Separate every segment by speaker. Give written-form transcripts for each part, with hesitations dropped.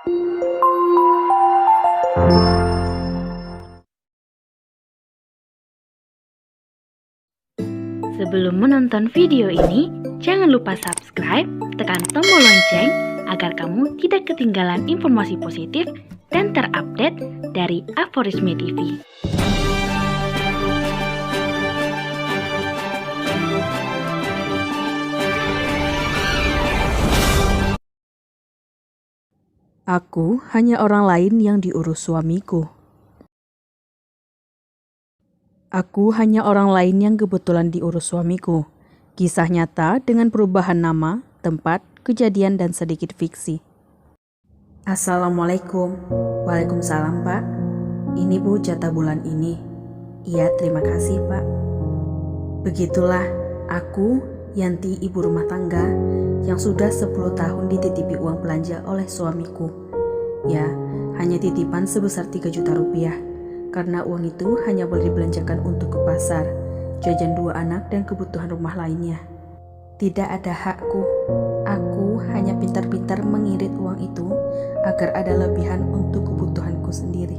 Speaker 1: Sebelum menonton video ini, jangan lupa subscribe, tekan tombol lonceng agar kamu tidak ketinggalan informasi positif dan terupdate dari Aforisme TV.
Speaker 2: Aku hanya orang lain yang diurus suamiku. Aku hanya orang lain yang kebetulan diurus suamiku. Kisah nyata dengan perubahan nama, tempat, kejadian, dan sedikit fiksi. Assalamualaikum. Waalaikumsalam, Pak. Ini Bu jatah bulan ini. Iya, terima kasih, Pak. Begitulah, aku, Yanti, ibu rumah tangga, yang sudah 10 tahun dititipi uang belanja oleh suamiku. Ya, hanya titipan sebesar 3 juta rupiah. Karena uang itu hanya boleh dibelanjakan untuk ke pasar, jajan 2 anak dan kebutuhan rumah lainnya. Tidak ada hakku. Aku hanya pintar-pintar mengirit uang itu agar ada lebihan untuk kebutuhanku sendiri.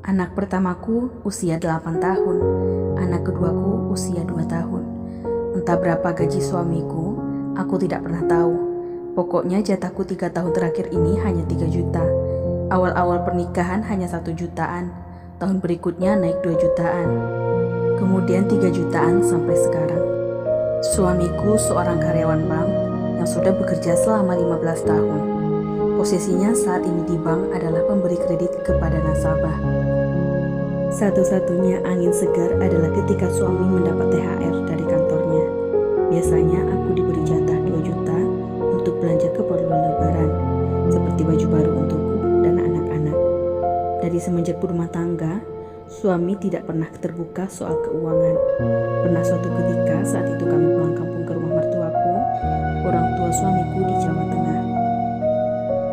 Speaker 2: Anak pertamaku usia 8 tahun, anak keduaku usia 2 tahun. Entah berapa gaji suamiku, aku tidak pernah tahu. Pokoknya jatahku 3 tahun terakhir ini hanya 3 juta. Awal-awal pernikahan hanya 1 jutaan, tahun berikutnya naik 2 jutaan, kemudian 3 jutaan sampai sekarang. Suamiku seorang karyawan bank yang sudah bekerja selama 15 tahun. Posisinya saat ini di bank adalah pemberi kredit kepada nasabah. Satu-satunya angin segar adalah ketika suami mendapat THR dari kantornya. Biasanya aku diberi jatah 2 juta untuk belanja keperluan lebaran, seperti baju baru untukku dan anak-anak. Dari semenjak berumah tangga, suami tidak pernah terbuka soal keuangan. Pernah suatu ketika saat itu kami pulang kampung ke rumah mertuaku, orang tua suamiku di Jawa Tengah.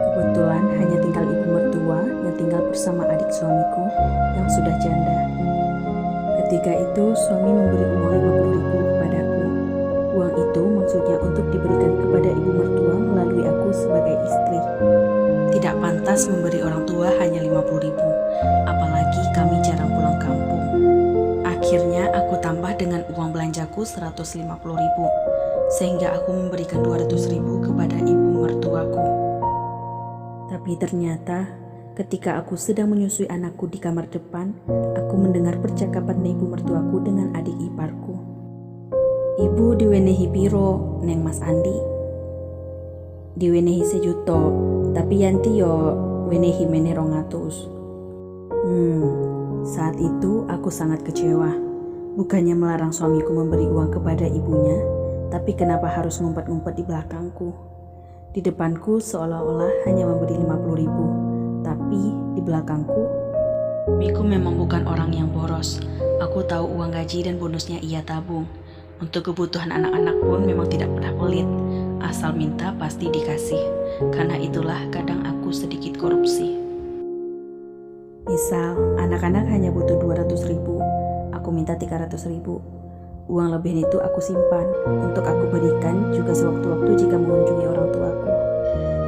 Speaker 2: Kebetulan hanya tinggal ibu mertua yang tinggal bersama adik suamiku yang sudah janda. Ketika itu suami memberi uang 50.000 kepadaku. Uang itu maksudnya untuk diberikan kepada ibu mertua melalui aku sebagai istri. Tidak pantas memberi orang tua hanya 50.000, apalagi kami jarang pulang kampung. Akhirnya aku tambah dengan uang belanjaku 150.000, sehingga aku memberikan 200.000 kepada ibu mertuaku. Tapi ternyata ketika aku sedang menyusui anakku di kamar depan, aku mendengar percakapan ibu mertuaku dengan adik iparku. Ibu diwenehi piro, Neng Mas Andi? Diwenehi 1 juta, tapi Yanti yo wenehi meneh 200. Saat itu aku sangat kecewa. Bukannya melarang suamiku memberi uang kepada ibunya, tapi kenapa harus ngumpet-ngumpet di belakangku? Di depanku seolah-olah hanya memberi 50.000, tapi di belakangku, suamiku memang bukan orang yang boros. Aku tahu uang gaji dan bonusnya ia tabung. Untuk kebutuhan anak-anak pun memang tidak pernah pelit. Asal minta pasti dikasih. Karena itulah kadang aku sedikit korupsi. Misal, anak-anak hanya butuh 200.000, aku minta 300.000. Uang lebih itu aku simpan untuk aku berikan juga sewaktu-waktu jika mengunjungi orang tuaku.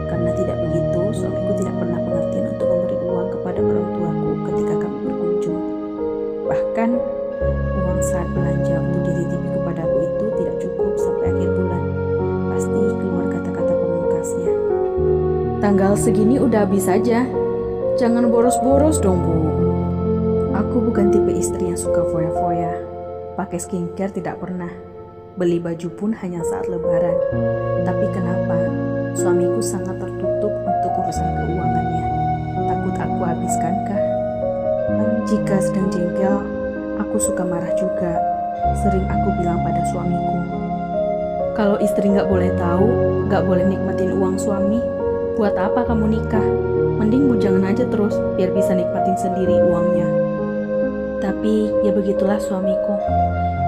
Speaker 2: Karena tidak begitu, suamiku tidak pernah pengertian untuk memberi uang kepada orang tuaku ketika kami berkunjung. Bahkan, uang saat belanja untuk dititipi kepadaku itu tidak cukup sampai akhir bulan. Pasti keluar kata-kata pamungkasnya. Tanggal segini udah habis saja. Jangan boros-boros dong, Bu. Aku bukan tipe istri yang suka foya-foya. Pakai skincare tidak pernah. Beli baju pun hanya saat lebaran. Tapi kenapa? Suamiku sangat tertutup untuk urusan keuangannya. Takut aku habiskankah? Jika sedang jengkel, aku suka marah juga. Sering aku bilang pada suamiku, kalau istri gak boleh tahu, gak boleh nikmatin uang suami, buat apa kamu nikah? Mending bujangan aja terus, biar bisa nikmatin sendiri uangnya. Tapi ya begitulah suamiku,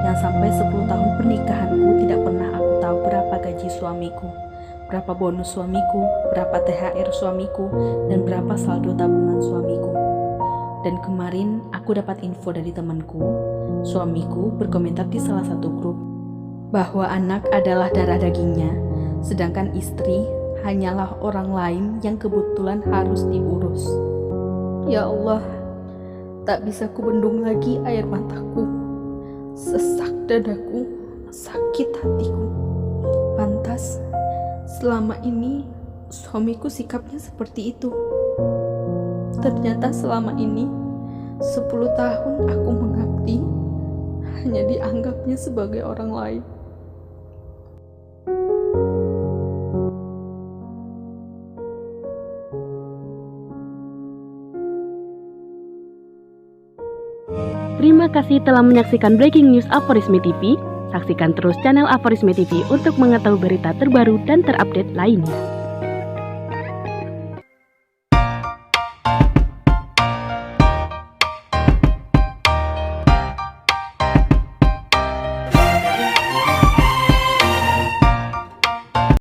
Speaker 2: yang sampai 10 tahun pernikahanku tidak pernah aku tahu berapa gaji suamiku, berapa bonus suamiku, berapa THR suamiku, dan berapa saldo tabungan suamiku. Dan kemarin aku dapat info dari temanku, suamiku berkomentar di salah satu grup bahwa anak adalah darah dagingnya, sedangkan istri hanyalah orang lain yang kebetulan harus diurus. Ya Allah, tak bisa kubendung lagi air mataku, sesak dadaku, sakit hatiku. Pantas selama ini suamiku sikapnya seperti itu. Ternyata selama ini 10 tahun aku mengabdi hanya dianggapnya sebagai orang lain.
Speaker 1: Terima kasih telah menyaksikan Breaking News Aforisme TV. Saksikan terus channel Aforisme TV untuk mengetahui berita terbaru dan terupdate lainnya.